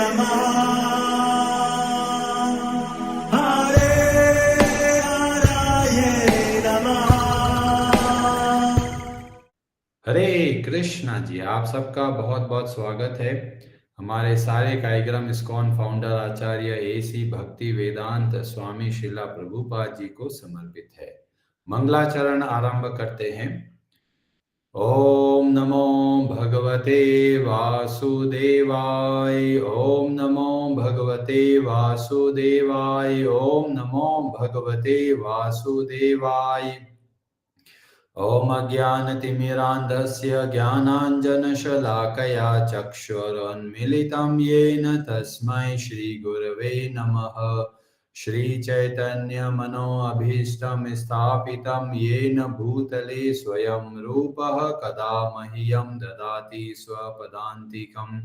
नमः हरे हराये नमः। हरे कृष्णा जी, आप सबका बहुत बहुत स्वागत है। हमारे सारे कार्यक्रम इस्कॉन फाउंडर आचार्य एसी भक्ति वेदांत स्वामी श्रीला प्रभुपाद जी को समर्पित है। मंगलाचरण आरंभ करते हैं। ओम नमो भगवते वासुदेवाय। ओम नमो भगवते वासुदेवाय। ओम नमो भगवते वासुदेवाय। ॐ अज्ञानतिमिरान्धस्य ज्ञानाञ्जनशलाकया चक्षुरुन्मीलितं येन तस्मै श्रीगुरवे नमः। श्रीचैतन्यमनोऽभीष्टं स्थापितं येन भूतले स्वयं रूपः कदा मह्यं ददाति स्वपदान्तिकम्।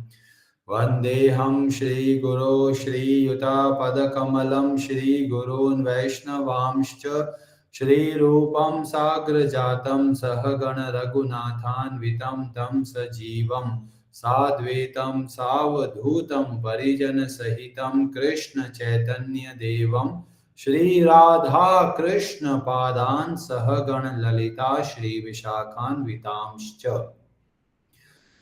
वन्देऽहं श्रीगुरो श्रीयुतापदकमलं श्रीगुरून् वैष्णवांश्च श्रीरूपं साग्रजातं सहगण रघुनाथान्वितं तं सजीवं साद्वैतं सावधूतं परिजनसहितं कृष्ण चैतन्यदेवं श्रीराधा कृष्णपादान् सहगण ललिता श्रीविशाखान्वितांश्च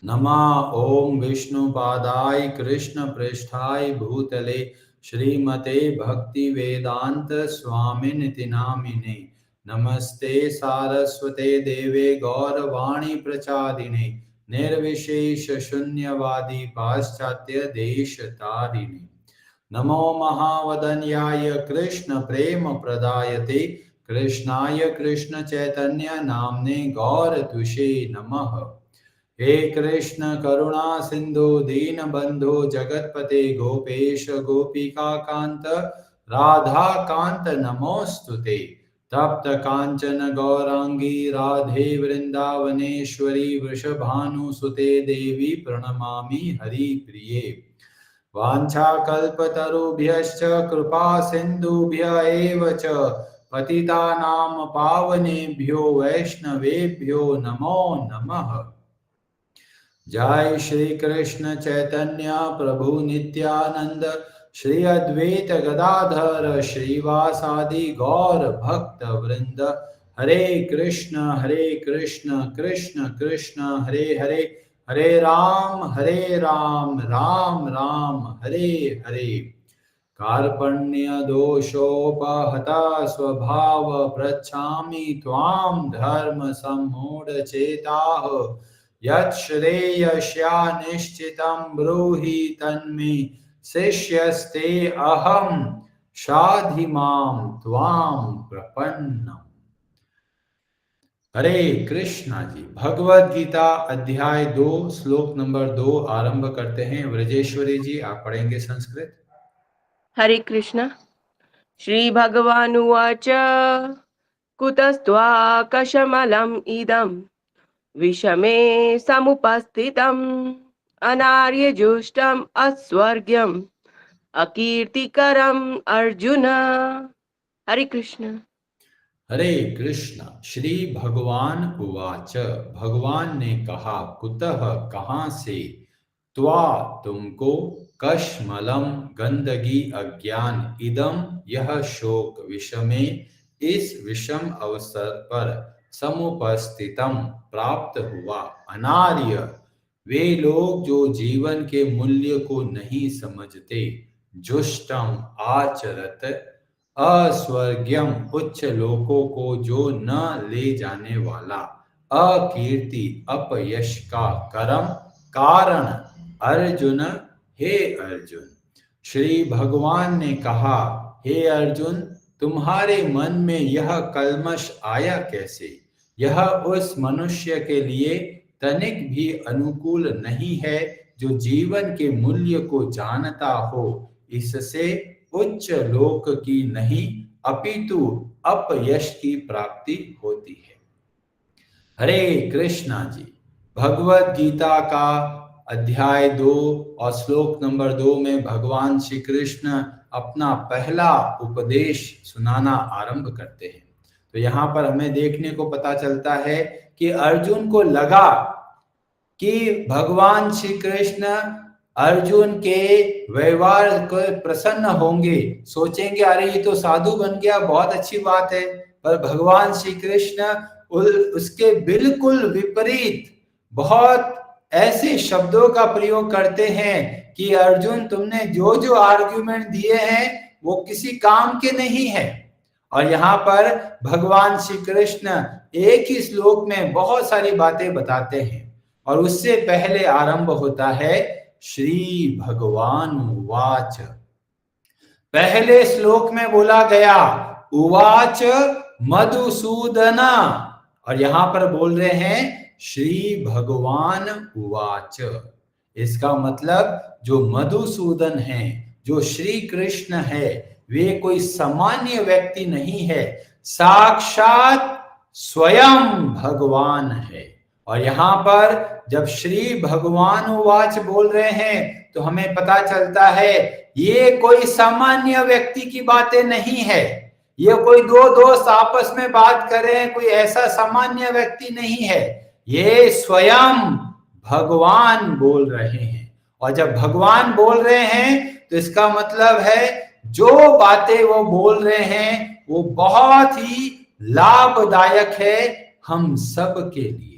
नमः। ओम विष्णुपादाय कृष्णपृष्ठाय भूतले श्रीमते भक्ति वेदांत स्वामिनिति नामिने। नमस्ते सारस्वते देवे गौरवाणी प्रचारिणे निर्विशेष शून्यवादी पाश्चात्य देश तारिणे। नमो महावदन्याय कृष्ण प्रेम प्रदायते कृष्णाय कृष्ण चैतन्य नामने गौर तुषे नमः। हे कृष्ण करुणा सिंधु दीन बंधु जगतपते गोपेश गोपिका कांत राधा कांत नमोस्तुते। तप्त कांचन गौरांगी राधे वृंदावनेश्वरी वृषभानुसुते देवी प्रणमामि हरिप्रिये। वाञ्छाकल्पतरुभ्यश्च कृपा सिन्धुभ्य एव च पतितानां पावनेभ्यो वैष्णवेभ्यो नमो नमः। जय श्री कृष्ण चैतन्य प्रभु नित्यानंद श्री अद्वैत गदाधर श्रीवासादि गौर भक्त वृंद। हरे कृष्ण कृष्ण कृष्ण हरे हरे, हरे राम राम राम हरे हरे। कार्पण्य दोषोपहता स्वभाव पृच्छामि त्वां धर्म सम्मूढ़ चेताः। यत् श्रेयस्या निश्चितं ब्रूहि तन्मे शिष्यस्ते अहं शाधि मां त्वां प्रपन्नम्। हरे कृष्णा जी, भगवद गीता अध्याय 2 श्लोक नंबर 2 आरंभ करते हैं। व्रजेश्वरी जी, आप पढ़ेंगे संस्कृत। हरे कृष्ण। श्री भगवानुवाच कुतस्त्वाकशमलम् इदं विषमे समुपस्थितम् अनार्यजुष्टम् अस्वर्ग्यम् अकीर्तिकरम् अर्जुन। हरे कृष्ण। हरे कृष्ण। श्री भगवान उवाच, भगवान ने कहा, कुतः कहाँ से, त्वा तुमको, कश्मलम गंदगी अज्ञान, इदम यह शोक, विषमे इस विषम अवसर पर, समुपस्थितम प्राप्त हुआ, अनार्य वे लोग जो जीवन के मूल्य को नहीं समझते, जुष्टम आचरत अस्वर्ग्यम उच्च लोकों को जो न ले जाने वाला, अकीर्ति अपयश का करम कारण, अर्जुन हे अर्जुन। श्री भगवान ने कहा, हे अर्जुन, तुम्हारे मन में यह कल्मश आया कैसे। यह उस मनुष्य के लिए तनिक भी अनुकूल नहीं है जो जीवन के मूल्य को जानता हो। इससे उच्च लोक की नहीं अपितु अपयश की प्राप्ति होती है। हरे कृष्णा जी, भगवत गीता का अध्याय 2 और श्लोक नंबर 2 में भगवान श्री कृष्ण अपना पहला उपदेश सुनाना आरंभ करते हैं। तो यहाँ पर हमें देखने को पता चलता है कि अर्जुन को लगा कि भगवान श्री कृष्ण अर्जुन के व्यवहार को प्रसन्न होंगे, सोचेंगे अरे ये तो साधु बन गया, बहुत अच्छी बात है। पर भगवान श्री कृष्ण उसके बिल्कुल विपरीत बहुत ऐसे शब्दों का प्रयोग करते हैं कि अर्जुन तुमने जो जो आर्ग्यूमेंट दिए हैं वो किसी काम के नहीं है। और यहाँ पर भगवान श्री कृष्ण एक ही श्लोक में बहुत सारी बातें बताते हैं। और उससे पहले आरंभ होता है श्री भगवान उवाच। पहले श्लोक में बोला गया उवाच मधुसूदन, और यहां पर बोल रहे हैं श्री भगवान उवाच। इसका मतलब जो मधुसूदन है, जो श्री कृष्ण है, वे कोई सामान्य व्यक्ति नहीं है, साक्षात स्वयं भगवान है। और यहाँ पर जब श्री भगवान उवाच बोल रहे हैं तो हमें पता चलता है ये कोई सामान्य व्यक्ति की बातें नहीं है, ये कोई दो दोस्त आपस में बात कर रहे हैं, कोई ऐसा सामान्य व्यक्ति नहीं है, ये स्वयं भगवान बोल रहे हैं। और जब भगवान बोल रहे हैं तो इसका मतलब है जो बातें वो बोल रहे हैं वो बहुत ही लाभदायक है हम सब के लिए।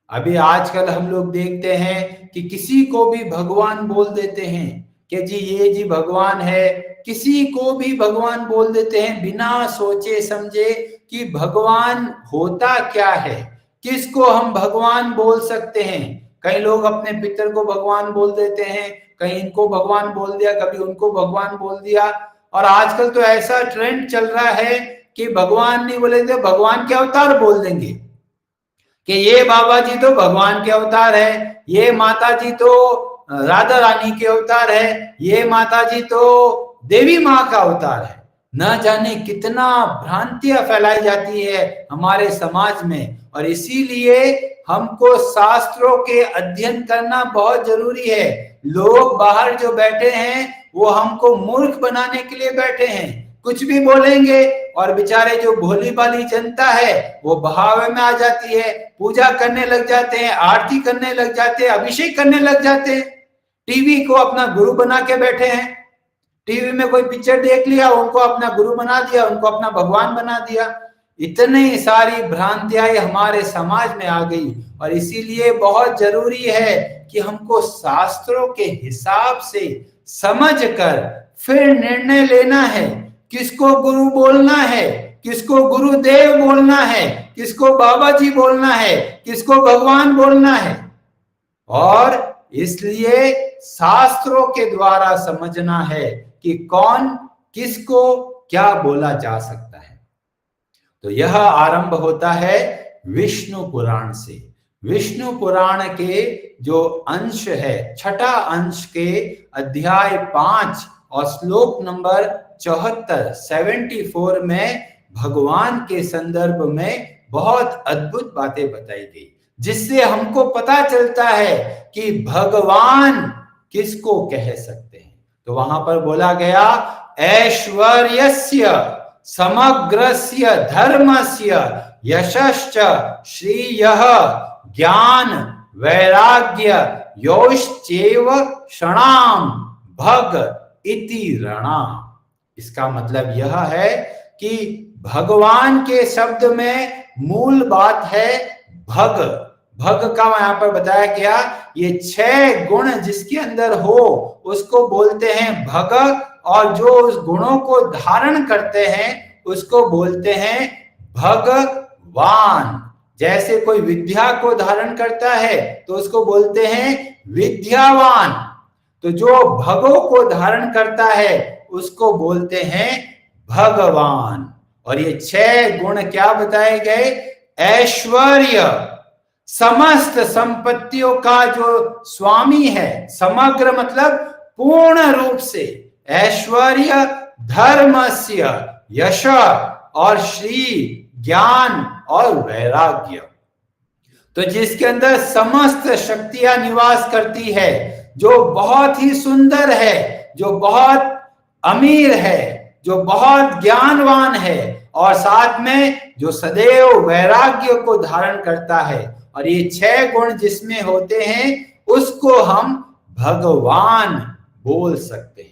अभी आजकल हम लोग देखते हैं कि किसी को भी भगवान बोल देते हैं कि जी ये जी भगवान है, किसी को भी भगवान बोल देते हैं बिना सोचे समझे कि भगवान होता क्या है, किसको हम भगवान बोल सकते हैं। कई लोग अपने पितर को भगवान बोल देते हैं, कहीं इनको भगवान बोल दिया, कभी उनको भगवान बोल दिया। और आजकल तो ऐसा ट्रेंड चल रहा है कि भगवान नहीं बोलेंगे, भगवान के अवतार बोल देंगे कि ये बाबा जी तो भगवान के अवतार है, ये माता जी तो राधा रानी के अवतार है, ये माता जी तो देवी माँ का अवतार है। न जाने कितना भ्रांतियां फैलाई जाती है हमारे समाज में। और इसीलिए हमको शास्त्रों के अध्ययन करना बहुत जरूरी है। लोग बाहर जो बैठे हैं वो हमको मूर्ख बनाने के लिए बैठे हैं, कुछ भी बोलेंगे और बेचारे जो भोली भाली जनता है वो बहावे में आ जाती है, पूजा करने लग जाते हैं, आरती करने लग जाते हैं, अभिषेक करने लग जाते हैं, टीवी को अपना गुरु बना के बैठे हैं। टीवी में कोई पिक्चर देख लिया, उनको अपना गुरु बना दिया, उनको अपना भगवान बना दिया। इतनी सारी भ्रांतियां हमारे समाज में आ गई। और इसीलिए बहुत जरूरी है कि हमको शास्त्रों के हिसाब से समझकर फिर निर्णय लेना है, किसको गुरु बोलना है, किसको गुरुदेव बोलना है, किसको बाबा जी बोलना है, किसको भगवान बोलना है। और इसलिए शास्त्रों के द्वारा समझना है कि कौन किसको क्या बोला जा सकता है। तो यह आरंभ होता है विष्णु पुराण से। विष्णु पुराण के जो अंश है, छठा अंश के अध्याय 5 और श्लोक नंबर 74 में भगवान के संदर्भ में बहुत अद्भुत बातें बताई गई, जिससे हमको पता चलता है कि भगवान किसको कह सकते हैं। तो वहां पर बोला गया ऐश्वर्यस्य समग्रस्य धर्मस्य यशश्च श्रेयः ज्ञान वैराग्य योश्चैव क्षणाम भग इति रणा। इसका मतलब यह है कि भगवान के शब्द में मूल बात है भग। भग का यहाँ पर बताया गया, ये 6 गुण जिसके अंदर हो उसको बोलते हैं भग, और जो उस गुणों को धारण करते हैं उसको बोलते हैं भगवान। जैसे कोई विद्या को धारण करता है तो उसको बोलते हैं विद्यावान, तो जो भगों को धारण करता है उसको बोलते हैं भगवान। और ये 6 गुण क्या बताए गए? ऐश्वर्य, समस्त संपत्तियों का जो स्वामी है, समग्र मतलब पूर्ण रूप से, ऐश्वर्य, धर्मस्य, यश और श्री, ज्ञान और वैराग्य। तो जिसके अंदर समस्त शक्तियां निवास करती है, जो बहुत ही सुंदर है, जो बहुत अमीर है, जो बहुत ज्ञानवान है, और साथ में जो सदैव वैराग्य को धारण करता है। और ये 6 गुण जिसमें होते हैं उसको हम भगवान बोल सकते हैं।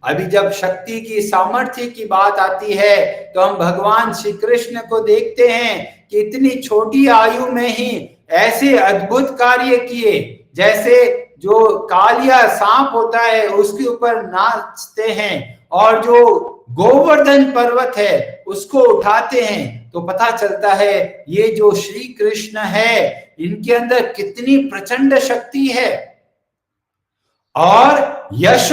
अभी जब शक्ति की सामर्थ्य की बात आती है तो हम भगवान श्री कृष्ण को देखते हैं कि इतनी छोटी आयु में ही ऐसे अद्भुत कार्य किए, जैसे जो कालिया सांप होता है उसके ऊपर नाचते हैं और जो गोवर्धन पर्वत है उसको उठाते हैं, तो पता चलता है ये जो श्री कृष्ण है इनके अंदर कितनी प्रचंड शक्ति है। और यश,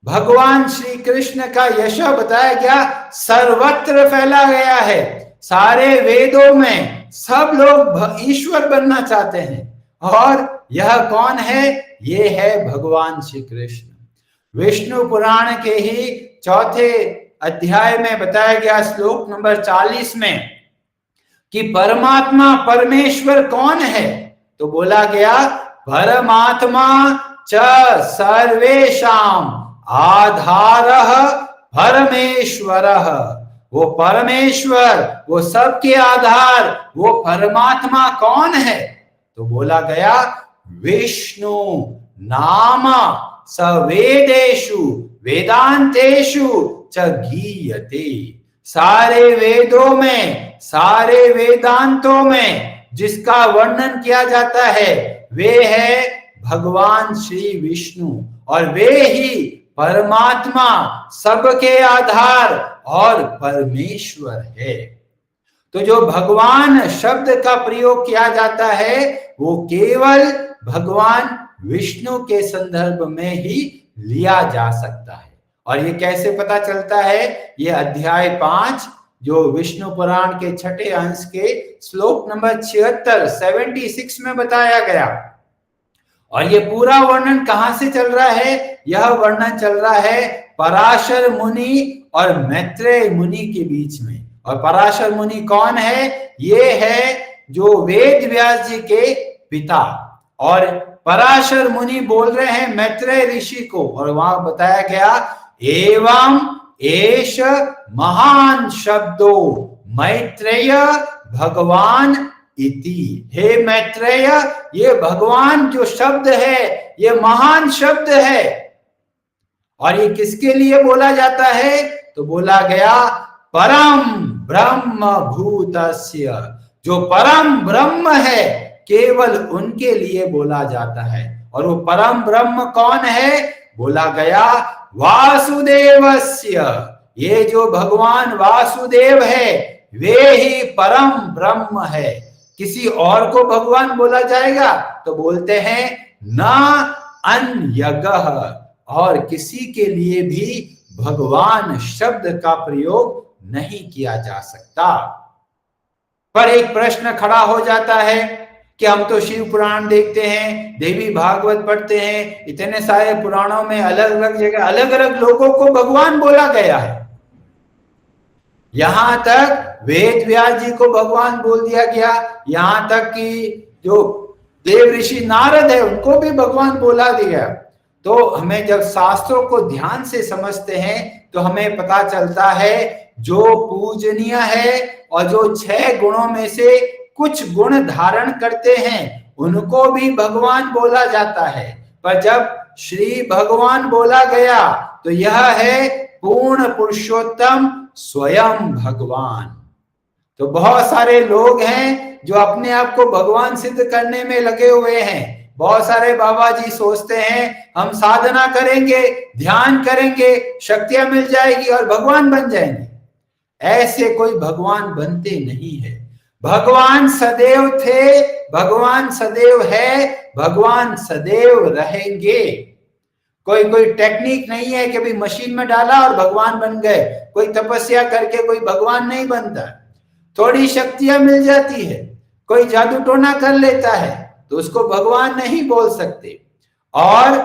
भगवान श्री कृष्ण का यश बताया गया सर्वत्र फैला गया है। सारे वेदों में सब लोग ईश्वर बनना चाहते हैं, और यह कौन है? ये है भगवान श्री कृष्ण। विष्णु पुराण के ही चौथे अध्याय में बताया गया श्लोक नंबर 40 में कि परमात्मा परमेश्वर कौन है? तो बोला गया परमात्मा च सर्वेषाम आधारः परमेश्वरः। वो परमेश्वर, वो सबके आधार, वो परमात्मा कौन है? तो बोला गया विष्णु नाम स वेदेषु वेदांतेषु च गीयते। सारे वेदों में, सारे वेदांतों में जिसका वर्णन किया जाता है वे है भगवान श्री विष्णु, और वे ही परमात्मा, सबके आधार और परमेश्वर है। तो जो भगवान शब्द का प्रयोग किया जाता है वो केवल भगवान विष्णु के संदर्भ में ही लिया जा सकता है। और ये कैसे पता चलता है? ये अध्याय 5 जो विष्णु पुराण के छठे अंश के श्लोक नंबर 76 में बताया गया। और ये पूरा वर्णन कहां से चल रहा है? यह वर्णन चल रहा है पराशर मुनि और मैत्रेय मुनि के बीच में। और पराशर मुनि कौन है? ये है जो वेद व्यास जी के पिता, और पराशर मुनि बोल रहे हैं मैत्रेय ऋषि को, और वहां बताया गया एवं एष महान शब्दो मैत्रेय भगवान इति। हे मैत्रेय, ये भगवान जो शब्द है ये महान शब्द है। और ये किसके लिए बोला जाता है? तो बोला गया परम ब्रह्म भूतस्य, जो परम ब्रह्म है केवल उनके लिए बोला जाता है। और वो परम ब्रह्म कौन है? बोला गया वासुदेवस्य। ये जो भगवान वासुदेव है वे ही परम ब्रह्म है। किसी और को भगवान बोला जाएगा तो बोलते हैं न अन्यगः, और किसी के लिए भी भगवान शब्द का प्रयोग नहीं किया जा सकता। पर एक प्रश्न खड़ा हो जाता है कि हम तो शिव पुराण देखते हैं, देवी भागवत पढ़ते हैं, इतने सारे पुराणों में अलग अलग जगह अलग अलग लोगों को भगवान बोला गया है। यहां तक वेद व्यास जी को भगवान बोल दिया गया, यहां तक कि जो देव ऋषि नारद है उनको भी भगवान बोला दिया। तो हमें जब शास्त्रों को ध्यान से समझते हैं तो हमें पता चलता है जो पूजनीय है और जो 6 गुणों में से कुछ गुण धारण करते हैं उनको भी भगवान बोला जाता है। पर जब श्री भगवान बोला गया तो यह है पूर्ण पुरुषोत्तम स्वयं भगवान। तो बहुत सारे लोग हैं जो अपने आप को भगवान सिद्ध करने में लगे हुए हैं। बहुत सारे बाबा जी सोचते हैं हम साधना करेंगे, ध्यान करेंगे, शक्तियां मिल जाएगी और भगवान बन जाएंगे। ऐसे कोई भगवान बनते नहीं है। भगवान सदैव थे, भगवान सदैव है, भगवान सदैव रहेंगे। कोई टेक्निक नहीं है कि अभी मशीन में डाला और भगवान बन गए। कोई तपस्या करके कोई भगवान नहीं बनता। थोड़ी शक्तियां मिल जाती है, कोई जादू टोना कर लेता है तो उसको भगवान नहीं बोल सकते। और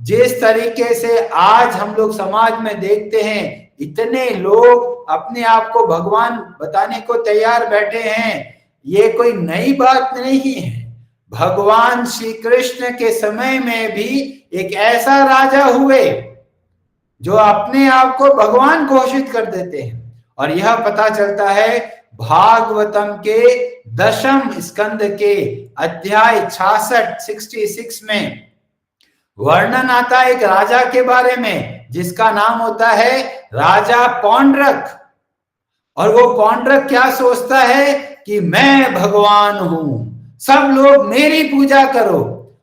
जिस तरीके से आज हम लोग समाज में देखते हैं इतने लोग अपने आप को भगवान बताने को तैयार बैठे हैं, ये कोई नई बात नहीं है। भगवान श्री कृष्ण के समय में भी एक ऐसा राजा हुए जो अपने आप को भगवान घोषित कर देते हैं। और यह पता चलता है भागवतम के 10वें स्कंद के अध्याय 66 में वर्णन आता है एक राजा के बारे में जिसका नाम होता है राजा पौंड्रक। और वो पौंड्रक क्या सोचता है कि मैं भगवान हूं, सब लोग मेरी पूजा करो।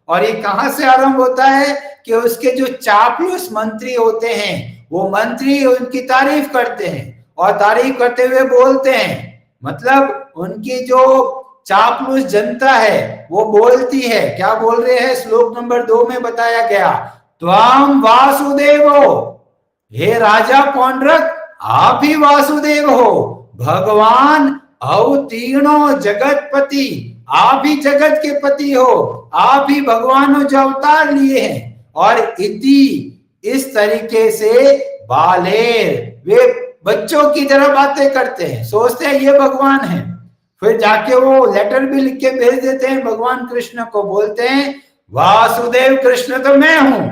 और ये कहां से आरंभ होता है कि उसके जो चापलूस मंत्री होते हैं वो मंत्री उनकी तारीफ करते हैं और तारीफ करते हुए बोलते हैं, मतलब उनकी जो चापलूस जनता है वो बोलती है, क्या बोल रहे हैं, श्लोक नंबर 2 में बताया गया, त्वाम वासुदेवो, हे राजा पौंड्रक आप ही वासुदेव हो, भगवान अवतीर्णो जगतपति, आप ही जगत के पति हो, आप ही भगवान हो जो अवतार लिए हैं। और इति, इस तरीके से बालेर, वे बच्चों की तरह बातें करते हैं, सोचते हैं ये भगवान है। फिर जाके वो लेटर भी लिख के भेज देते हैं भगवान कृष्ण को, बोलते हैं वासुदेव कृष्ण तो मैं हूं।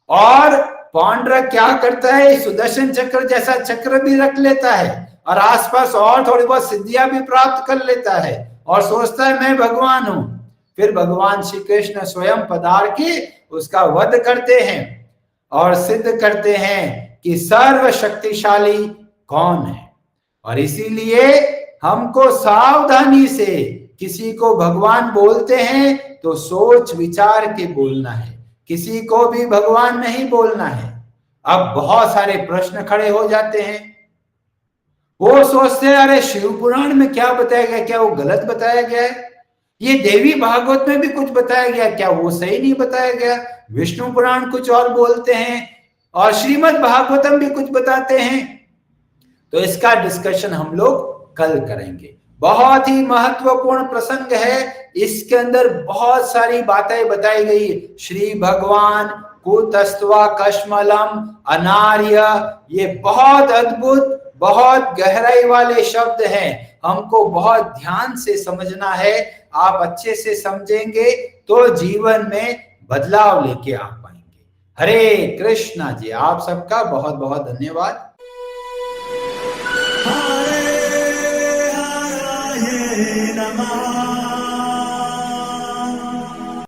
और पौंड्रक क्या करता है, सुदर्शन चक्र जैसा चक्र भी रख लेता है और आसपास और थोड़ी बहुत सिद्धियां भी प्राप्त कर लेता है और सोचता है मैं भगवान हूं। फिर भगवान श्री कृष्ण स्वयं पधार के उसका वध करते हैं और सिद्ध करते हैं कि सर्वशक्तिशाली कौन है। और इसीलिए हमको सावधानी से किसी को भगवान बोलते हैं तो सोच विचार के बोलना है, किसी को भी भगवान नहीं बोलना है। अब बहुत सारे प्रश्न खड़े हो जाते हैं, वो सोचते हैं अरे शिव पुराण में क्या बताया गया, क्या वो गलत बताया गया है, ये देवी भागवत में भी कुछ बताया गया, क्या वो सही नहीं बताया गया, विष्णु पुराण कुछ और बोलते हैं और श्रीमद् भागवतम भी कुछ बताते हैं। तो इसका डिस्कशन हम लोग कल करेंगे। बहुत ही महत्वपूर्ण प्रसंग है, इसके अंदर बहुत सारी बातें बताई गई। श्री भगवान कुतस्त्वा कश्मलम अनार्य, ये बहुत अद्भुत, बहुत गहराई वाले शब्द हैं, हमको बहुत ध्यान से समझना है। आप अच्छे से समझेंगे तो जीवन में बदलाव लेके आ पाएंगे। हरे कृष्णा जी, आप सबका बहुत बहुत धन्यवाद। Hare Namaha